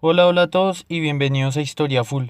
Hola a todos y bienvenidos a Historia Full.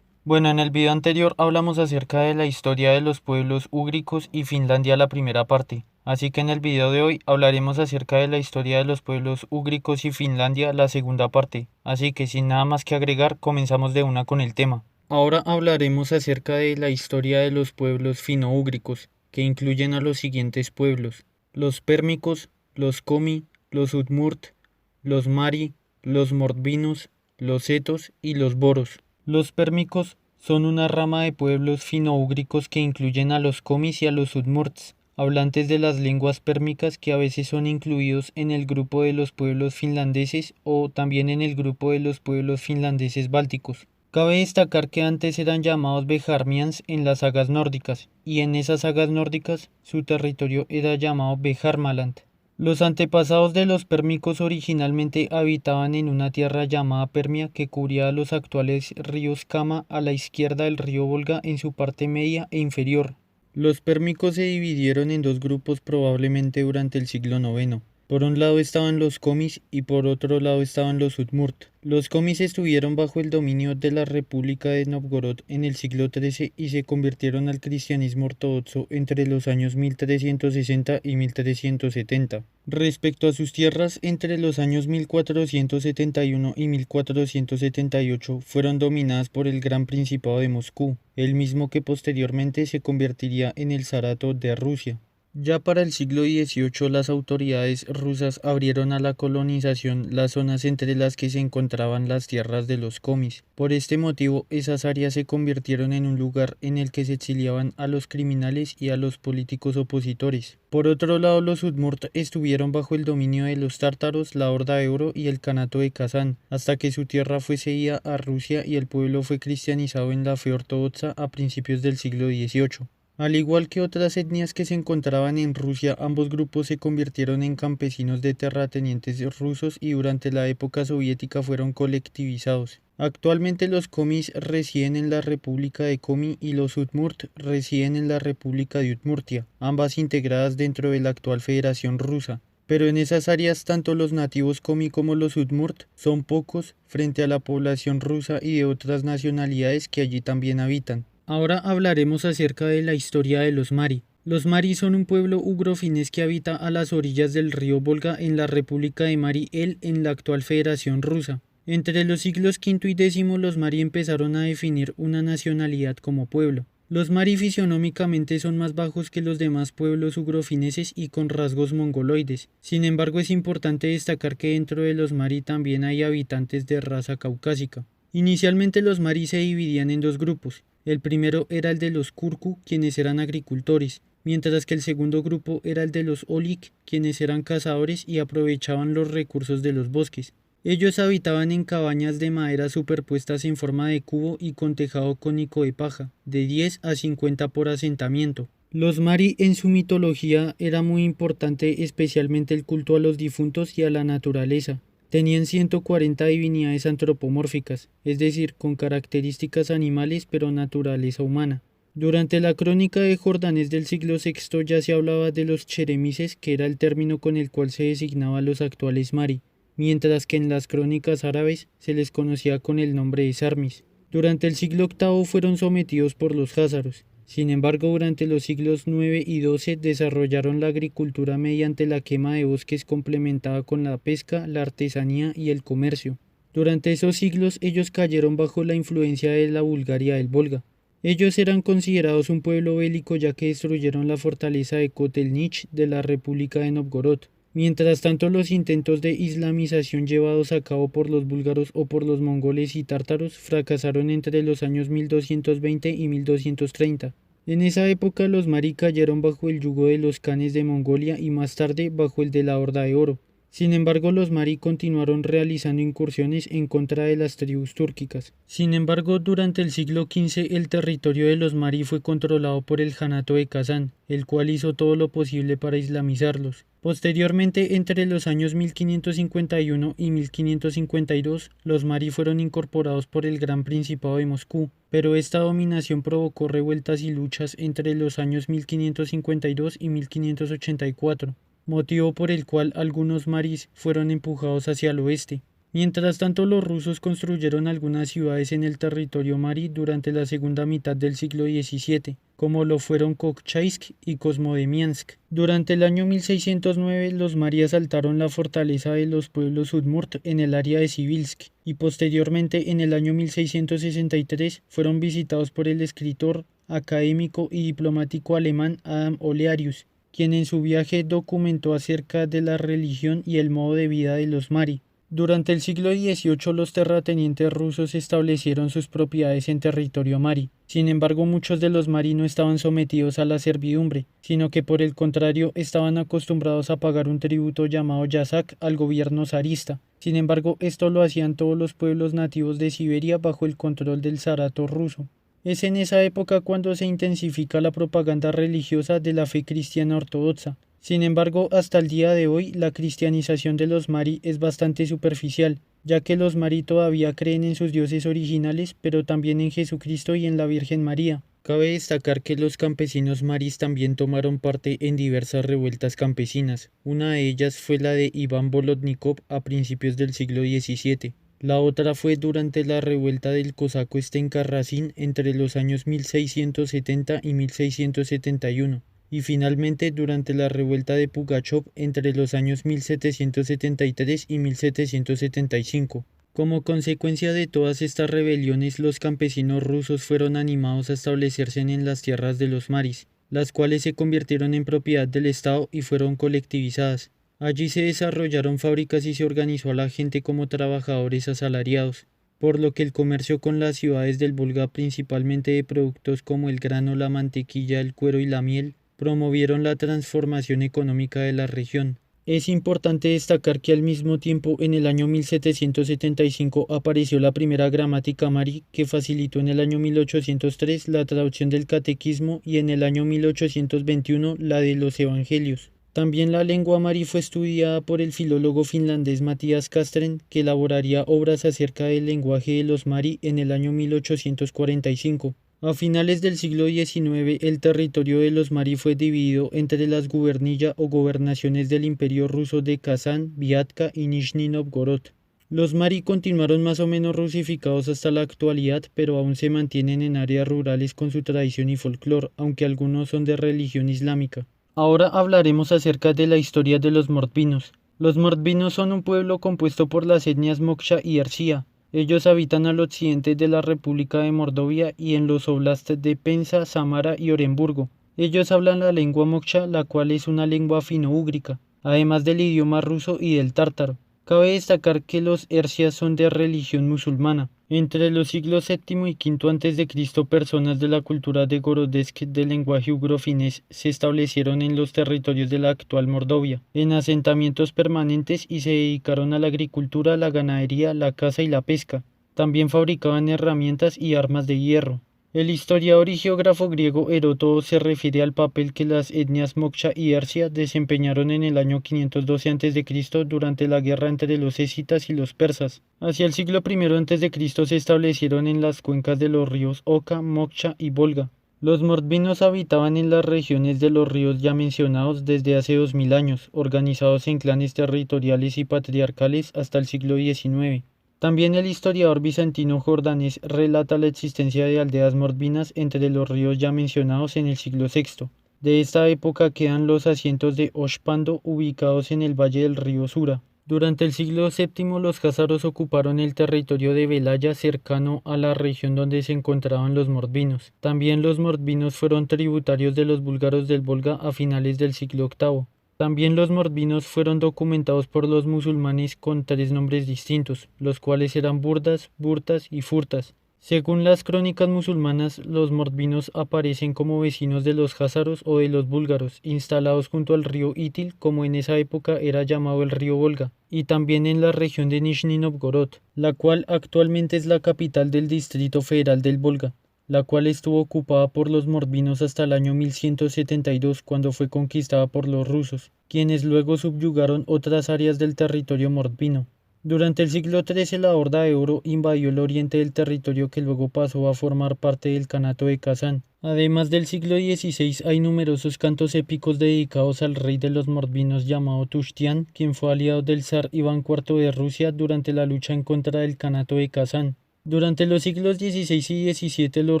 Bueno, en el video anterior hablamos acerca de la historia de los pueblos úgricos y Finlandia la primera parte, así que en el video de hoy hablaremos acerca de la historia de los pueblos úgricos y Finlandia la segunda parte, así que sin nada más que agregar comenzamos de una con el tema. Ahora hablaremos acerca de la historia de los pueblos finoúgricos, que incluyen a los siguientes pueblos: los pérmicos, los komi, los udmurt, los mari, los mordvinos, los setos y los boros. Los pérmicos son una rama de pueblos finoúgricos que incluyen a los komis y a los udmurts, hablantes de las lenguas pérmicas, que a veces son incluidos en el grupo de los pueblos finlandeses o también en el grupo de los pueblos finlandeses bálticos. Cabe destacar que antes eran llamados Bejarmians en las sagas nórdicas, y en esas sagas nórdicas su territorio era llamado Bejarmaland. Los antepasados de los pérmicos originalmente habitaban en una tierra llamada Permia, que cubría los actuales ríos Kama a la izquierda del río Volga en su parte media e inferior. Los pérmicos se dividieron en dos grupos probablemente durante el siglo IX. Por un lado estaban los komis y por otro lado estaban los udmurt. Los komis estuvieron bajo el dominio de la República de Novgorod en el siglo XIII y se convirtieron al cristianismo ortodoxo entre los años 1360 y 1370. Respecto a sus tierras, entre los años 1471 y 1478 fueron dominadas por el Gran Principado de Moscú, el mismo que posteriormente se convertiría en el Zarato de Rusia. Ya para el siglo XVIII las autoridades rusas abrieron a la colonización las zonas entre las que se encontraban las tierras de los komis. Por este motivo, esas áreas se convirtieron en un lugar en el que se exiliaban a los criminales y a los políticos opositores. Por otro lado, los udmurt estuvieron bajo el dominio de los tártaros, la Horda de Oro y el Kanato de Kazán, hasta que su tierra fue cedida a Rusia y el pueblo fue cristianizado en la fe ortodoxa a principios del siglo XVIII. Al igual que otras etnias que se encontraban en Rusia, ambos grupos se convirtieron en campesinos de terratenientes rusos y durante la época soviética fueron colectivizados. Actualmente los komis residen en la República de Komi y los udmurt residen en la República de Udmurtia, ambas integradas dentro de la actual Federación Rusa. Pero en esas áreas tanto los nativos komi como los udmurt son pocos frente a la población rusa y de otras nacionalidades que allí también habitan. Ahora hablaremos acerca de la historia de los mari. Los mari son un pueblo ugrofinés que habita a las orillas del río Volga en la República de Mari El en la actual Federación Rusa. Entre los siglos V y X los mari empezaron a definir una nacionalidad como pueblo. Los mari fisionómicamente son más bajos que los demás pueblos ugrofineses y con rasgos mongoloides. Sin embargo, es importante destacar que dentro de los mari también hay habitantes de raza caucásica. Inicialmente los mari se dividían en dos grupos. El primero era el de los Kurku, quienes eran agricultores, mientras que el segundo grupo era el de los Olik, quienes eran cazadores y aprovechaban los recursos de los bosques. Ellos habitaban en cabañas de madera superpuestas en forma de cubo y con tejado cónico de paja, de 10 a 50 por asentamiento. Los mari en su mitología era muy importante, especialmente el culto a los difuntos y a la naturaleza. Tenían 140 divinidades antropomórficas, es decir, con características animales pero naturaleza humana. Durante la crónica de Jordanes del siglo VI ya se hablaba de los cheremises, que era el término con el cual se designaba a los actuales mari, mientras que en las crónicas árabes se les conocía con el nombre de sarmis. Durante el siglo VIII fueron sometidos por los jázaros. Sin embargo, durante los siglos IX y XII desarrollaron la agricultura mediante la quema de bosques complementada con la pesca, la artesanía y el comercio. Durante esos siglos ellos cayeron bajo la influencia de la Bulgaria del Volga. Ellos eran considerados un pueblo bélico ya que destruyeron la fortaleza de Kotelnich de la República de Novgorod. Mientras tanto, los intentos de islamización llevados a cabo por los búlgaros o por los mongoles y tártaros fracasaron entre los años 1220 y 1230. En esa época los mari cayeron bajo el yugo de los kanes de Mongolia y más tarde bajo el de la Horda de Oro. Sin embargo, los mari continuaron realizando incursiones en contra de las tribus túrquicas. Sin embargo, durante el siglo XV el territorio de los mari fue controlado por el Janato de Kazán, el cual hizo todo lo posible para islamizarlos. Posteriormente, entre los años 1551 y 1552, los mari fueron incorporados por el Gran Principado de Moscú, pero esta dominación provocó revueltas y luchas entre los años 1552 y 1584, motivo por el cual algunos maris fueron empujados hacia el oeste. Mientras tanto, los rusos construyeron algunas ciudades en el territorio mari durante la segunda mitad del siglo XVII, como lo fueron Kochaisk y Kosmodemiansk. Durante el año 1609, los mari asaltaron la fortaleza de los pueblos Udmurt en el área de Sibilsk, y posteriormente, en el año 1663, fueron visitados por el escritor, académico y diplomático alemán Adam Olearius, quien en su viaje documentó acerca de la religión y el modo de vida de los mari. Durante el siglo XVIII los terratenientes rusos establecieron sus propiedades en territorio mari. Sin embargo, muchos de los mari no estaban sometidos a la servidumbre, sino que por el contrario estaban acostumbrados a pagar un tributo llamado yazak al gobierno zarista. Sin embargo, esto lo hacían todos los pueblos nativos de Siberia bajo el control del zarato ruso. Es en esa época cuando se intensifica la propaganda religiosa de la fe cristiana ortodoxa. Sin embargo, hasta el día de hoy, la cristianización de los mari es bastante superficial, ya que los mari todavía creen en sus dioses originales, pero también en Jesucristo y en la Virgen María. Cabe destacar que los campesinos maris también tomaron parte en diversas revueltas campesinas. Una de ellas fue la de Iván Bolotnikov a principios del siglo XVII. La otra fue durante la revuelta del cosaco Stenka Razin entre los años 1670 y 1671. Y finalmente durante la revuelta de Pugachov entre los años 1773 y 1775. Como consecuencia de todas estas rebeliones, los campesinos rusos fueron animados a establecerse en las tierras de los maris, las cuales se convirtieron en propiedad del Estado y fueron colectivizadas. Allí se desarrollaron fábricas y se organizó a la gente como trabajadores asalariados, por lo que el comercio con las ciudades del Volga, principalmente de productos como el grano, la mantequilla, el cuero y la miel, promovieron la transformación económica de la región. Es importante destacar que al mismo tiempo, en el año 1775 apareció la primera gramática mari, que facilitó en el año 1803 la traducción del catequismo y en el año 1821 la de los evangelios. También la lengua mari fue estudiada por el filólogo finlandés Matías Castrén, que elaboraría obras acerca del lenguaje de los mari en el año 1845. A finales del siglo XIX, el territorio de los mari fue dividido entre las gubernilla o gobernaciones del Imperio ruso de Kazán, Viatka y Nizhny Novgorod. Los mari continuaron más o menos rusificados hasta la actualidad, pero aún se mantienen en áreas rurales con su tradición y folclore, aunque algunos son de religión islámica. Ahora hablaremos acerca de la historia de los mordvinos. Los mordvinos son un pueblo compuesto por las etnias Moksha y Ersia. Ellos habitan al occidente de la República de Mordovia y en los oblasts de Penza, Samara y Oremburgo. Ellos hablan la lengua Moksha, la cual es una lengua fino-úgrica, además del idioma ruso y del tártaro. Cabe destacar que los ercias son de religión musulmana. Entre los siglos VII y V a.C., personas de la cultura de Gorodetsk del lenguaje ugro-finés se establecieron en los territorios de la actual Mordovia, en asentamientos permanentes, y se dedicaron a la agricultura, la ganadería, la caza y la pesca. También fabricaban herramientas y armas de hierro. El historiador y geógrafo griego Heródoto se refiere al papel que las etnias Moksha y Ersia desempeñaron en el año 512 a.C. durante la guerra entre los escitas y los persas. Hacia el siglo I a.C. se establecieron en las cuencas de los ríos Oka, Moksha y Volga. Los mordvinos habitaban en las regiones de los ríos ya mencionados desde hace 2000 años, organizados en clanes territoriales y patriarcales hasta el siglo XIX. También el historiador bizantino Jordanes relata la existencia de aldeas mordvinas entre los ríos ya mencionados en el siglo VI. De esta época quedan los asientos de Oshpando ubicados en el valle del río Sura. Durante el siglo VII los jázaros ocuparon el territorio de Belaya cercano a la región donde se encontraban los mordvinos. También los mordvinos fueron tributarios de los búlgaros del Volga a finales del siglo VIII. También los mordvinos fueron documentados por los musulmanes con 3 nombres distintos, los cuales eran burdas, burtas y furtas. Según las crónicas musulmanas, los mordvinos aparecen como vecinos de los jázaros o de los búlgaros, instalados junto al río Itil, como en esa época era llamado el río Volga, y también en la región de Nizhny Novgorod, la cual actualmente es la capital del Distrito Federal del Volga, la cual estuvo ocupada por los mordvinos hasta el año 1172, cuando fue conquistada por los rusos, quienes luego subyugaron otras áreas del territorio mordvino. Durante el siglo XIII la Horda de Oro invadió el oriente del territorio que luego pasó a formar parte del Kanato de Kazán. Además del siglo XVI hay numerosos cantos épicos dedicados al rey de los morbinos llamado Tushtian, quien fue aliado del zar Iván IV de Rusia durante la lucha en contra del Kanato de Kazán. Durante los siglos XVI y XVII los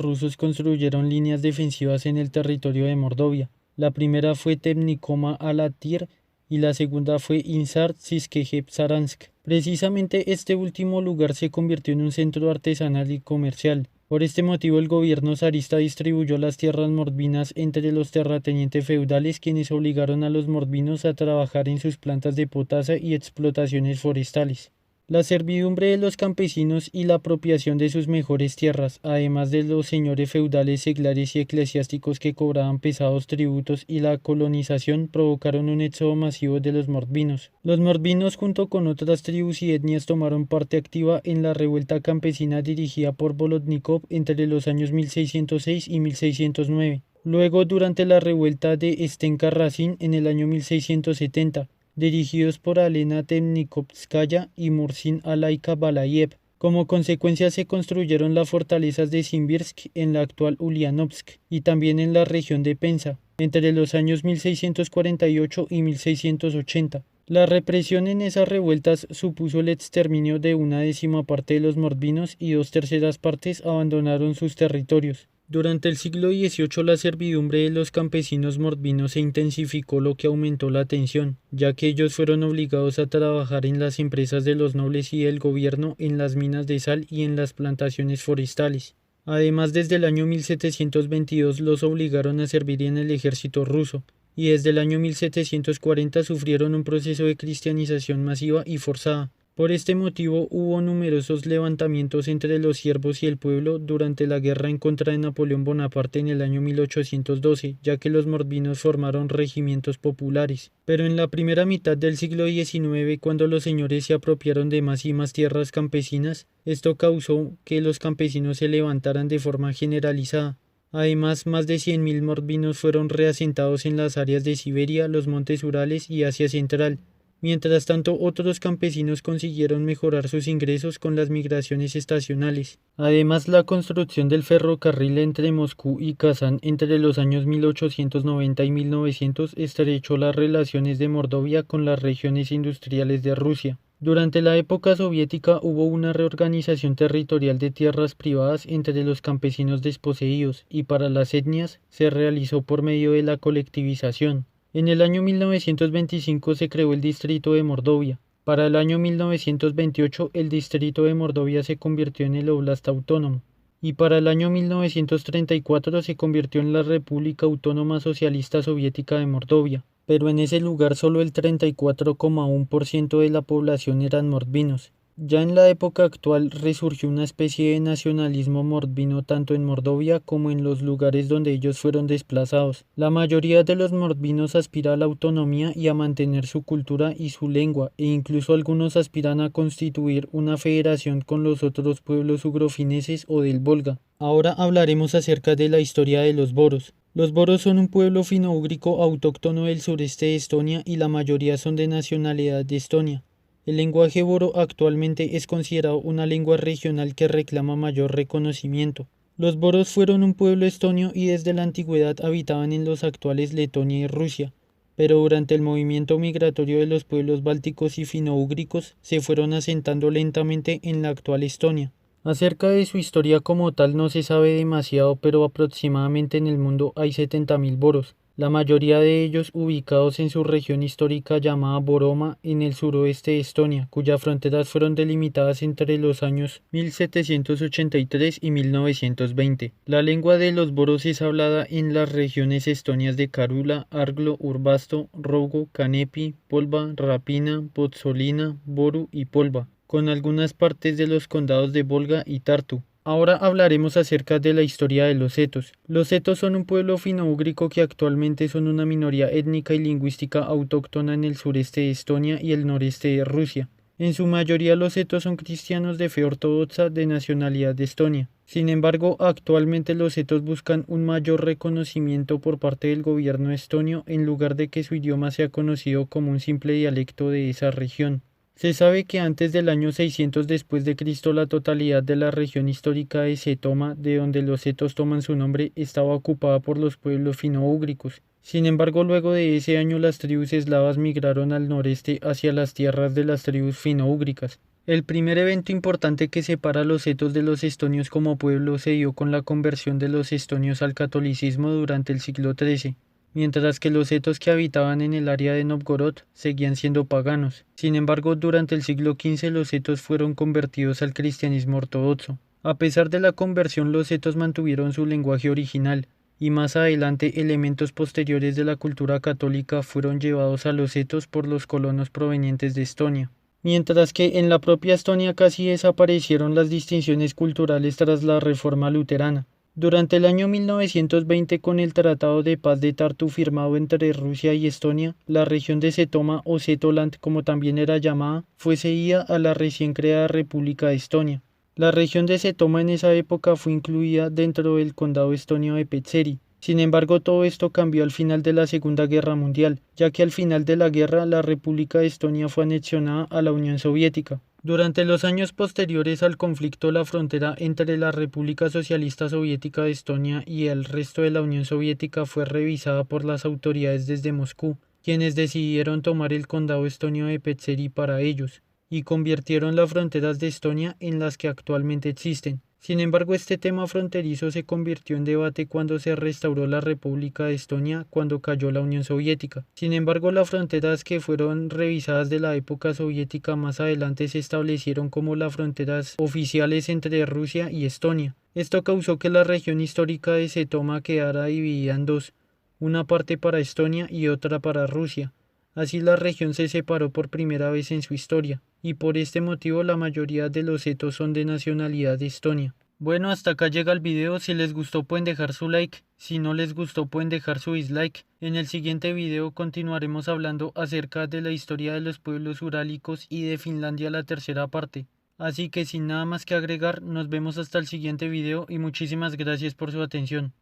rusos construyeron líneas defensivas en el territorio de Mordovia. La primera fue Temnikoma Alatir y la segunda fue Insar-Siskiyevsk-Saransk. Precisamente este último lugar se convirtió en un centro artesanal y comercial. Por este motivo el gobierno zarista distribuyó las tierras morbinas entre los terratenientes feudales, quienes obligaron a los morbinos a trabajar en sus plantas de potasa y explotaciones forestales. La servidumbre de los campesinos y la apropiación de sus mejores tierras, además de los señores feudales, seglares y eclesiásticos que cobraban pesados tributos, y la colonización provocaron un éxodo masivo de los morbinos. Los morbinos, junto con otras tribus y etnias, tomaron parte activa en la revuelta campesina dirigida por Bolotnikov entre los años 1606 y 1609. Luego, durante la revuelta de Stenka-Razin en el año 1670, dirigidos por Alena Temnikovskaya y Mursin Alaika-Balayev. Como consecuencia se construyeron las fortalezas de Simbirsk en la actual Ulianovsk y también en la región de Penza, entre los años 1648 y 1680. La represión en esas revueltas supuso el exterminio de una décima parte de los morbinos y 2/3 partes abandonaron sus territorios. Durante el siglo XVIII la servidumbre de los campesinos morbinos se intensificó, lo que aumentó la tensión, ya que ellos fueron obligados a trabajar en las empresas de los nobles y del gobierno, en las minas de sal y en las plantaciones forestales. Además, desde el año 1722 los obligaron a servir en el ejército ruso, y desde el año 1740 sufrieron un proceso de cristianización masiva y forzada. Por este motivo hubo numerosos levantamientos entre los siervos y el pueblo durante la guerra en contra de Napoleón Bonaparte en el año 1812, ya que los morbinos formaron regimientos populares. Pero en la primera mitad del siglo XIX, cuando los señores se apropiaron de más y más tierras campesinas, esto causó que los campesinos se levantaran de forma generalizada. Además, más de 100.000 morbinos fueron reasentados en las áreas de Siberia, los montes Urales y Asia Central. Mientras tanto, otros campesinos consiguieron mejorar sus ingresos con las migraciones estacionales. Además, la construcción del ferrocarril entre Moscú y Kazán entre los años 1890 y 1900 estrechó las relaciones de Mordovia con las regiones industriales de Rusia. Durante la época soviética hubo una reorganización territorial de tierras privadas entre los campesinos desposeídos y para las etnias se realizó por medio de la colectivización. En el año 1925 se creó el distrito de Mordovia. Para el año 1928 el distrito de Mordovia se convirtió en el Oblast Autónomo y para el año 1934 se convirtió en la República Autónoma Socialista Soviética de Mordovia. Pero en ese lugar solo el 34,1% de la población eran morbinos. Ya en la época actual resurgió una especie de nacionalismo morbino tanto en Mordovia como en los lugares donde ellos fueron desplazados. La mayoría de los morbinos aspira a la autonomía y a mantener su cultura y su lengua, e incluso algunos aspiran a constituir una federación con los otros pueblos ugrofineses o del Volga. Ahora hablaremos acerca de la historia de los boros. Los boros son un pueblo fino-úgrico autóctono del sureste de Estonia y la mayoría son de nacionalidad de Estonia. El lenguaje boro actualmente es considerado una lengua regional que reclama mayor reconocimiento. Los boros fueron un pueblo estonio y desde la antigüedad habitaban en los actuales Letonia y Rusia, pero durante el movimiento migratorio de los pueblos bálticos y fino-úgricos se fueron asentando lentamente en la actual Estonia. Acerca de su historia como tal no se sabe demasiado, pero aproximadamente en el mundo hay 70.000 boros. La mayoría de ellos ubicados en su región histórica llamada Boroma en el suroeste de Estonia, cuyas fronteras fueron delimitadas entre los años 1783 y 1920. La lengua de los boros es hablada en las regiones estonias de Karula, Arglo, Urbasto, Rogo, Kanepi, Polva, Rapina, Potsolina, Boru y Polva, con algunas partes de los condados de Volga y Tartu. Ahora hablaremos acerca de la historia de los setos. Los setos son un pueblo fino-úgrico que actualmente son una minoría étnica y lingüística autóctona en el sureste de Estonia y el noreste de Rusia. En su mayoría los setos son cristianos de fe ortodoxa de nacionalidad de Estonia. Sin embargo, actualmente los setos buscan un mayor reconocimiento por parte del gobierno estonio en lugar de que su idioma sea conocido como un simple dialecto de esa región. Se sabe que antes del año 600 después de Cristo la totalidad de la región histórica de Cetoma, de donde los setos toman su nombre, estaba ocupada por los pueblos fino-úgricos. Sin embargo, luego de ese año las tribus eslavas migraron al noreste hacia las tierras de las tribus fino-úgricas. El primer evento importante que separa a los setos de los estonios como pueblo se dio con la conversión de los estonios al catolicismo durante el siglo XIII, mientras que los setos que habitaban en el área de Novgorod seguían siendo paganos. Sin embargo, durante el siglo XV los setos fueron convertidos al cristianismo ortodoxo. A pesar de la conversión, los setos mantuvieron su lenguaje original, y más adelante elementos posteriores de la cultura católica fueron llevados a los setos por los colonos provenientes de Estonia. Mientras que en la propia Estonia casi desaparecieron las distinciones culturales tras la reforma luterana. Durante el año 1920, con el Tratado de Paz de Tartu firmado entre Rusia y Estonia, la región de Setoma o Setoland, como también era llamada, fue cedida a la recién creada República de Estonia. La región de Setoma en esa época fue incluida dentro del condado estonio de Petseri. Sin embargo, todo esto cambió al final de la Segunda Guerra Mundial, ya que al final de la guerra la República de Estonia fue anexionada a la Unión Soviética. Durante los años posteriores al conflicto, la frontera entre la República Socialista Soviética de Estonia y el resto de la Unión Soviética fue revisada por las autoridades desde Moscú, quienes decidieron tomar el condado estonio de Petseri para ellos, y convirtieron las fronteras de Estonia en las que actualmente existen. Sin embargo, este tema fronterizo se convirtió en debate cuando se restauró la República de Estonia cuando cayó la Unión Soviética. Sin embargo, las fronteras que fueron revisadas de la época soviética más adelante se establecieron como las fronteras oficiales entre Rusia y Estonia. Esto causó que la región histórica de Setoma quedara dividida en dos, una parte para Estonia y otra para Rusia. Así la región se separó por primera vez en su historia, y por este motivo la mayoría de los setos son de nacionalidad de Estonia. Bueno, hasta acá llega el video. Si les gustó pueden dejar su like, si no les gustó pueden dejar su dislike. En el siguiente video continuaremos hablando acerca de la historia de los pueblos urálicos y de Finlandia la tercera parte. Así que sin nada más que agregar, nos vemos hasta el siguiente video y muchísimas gracias por su atención.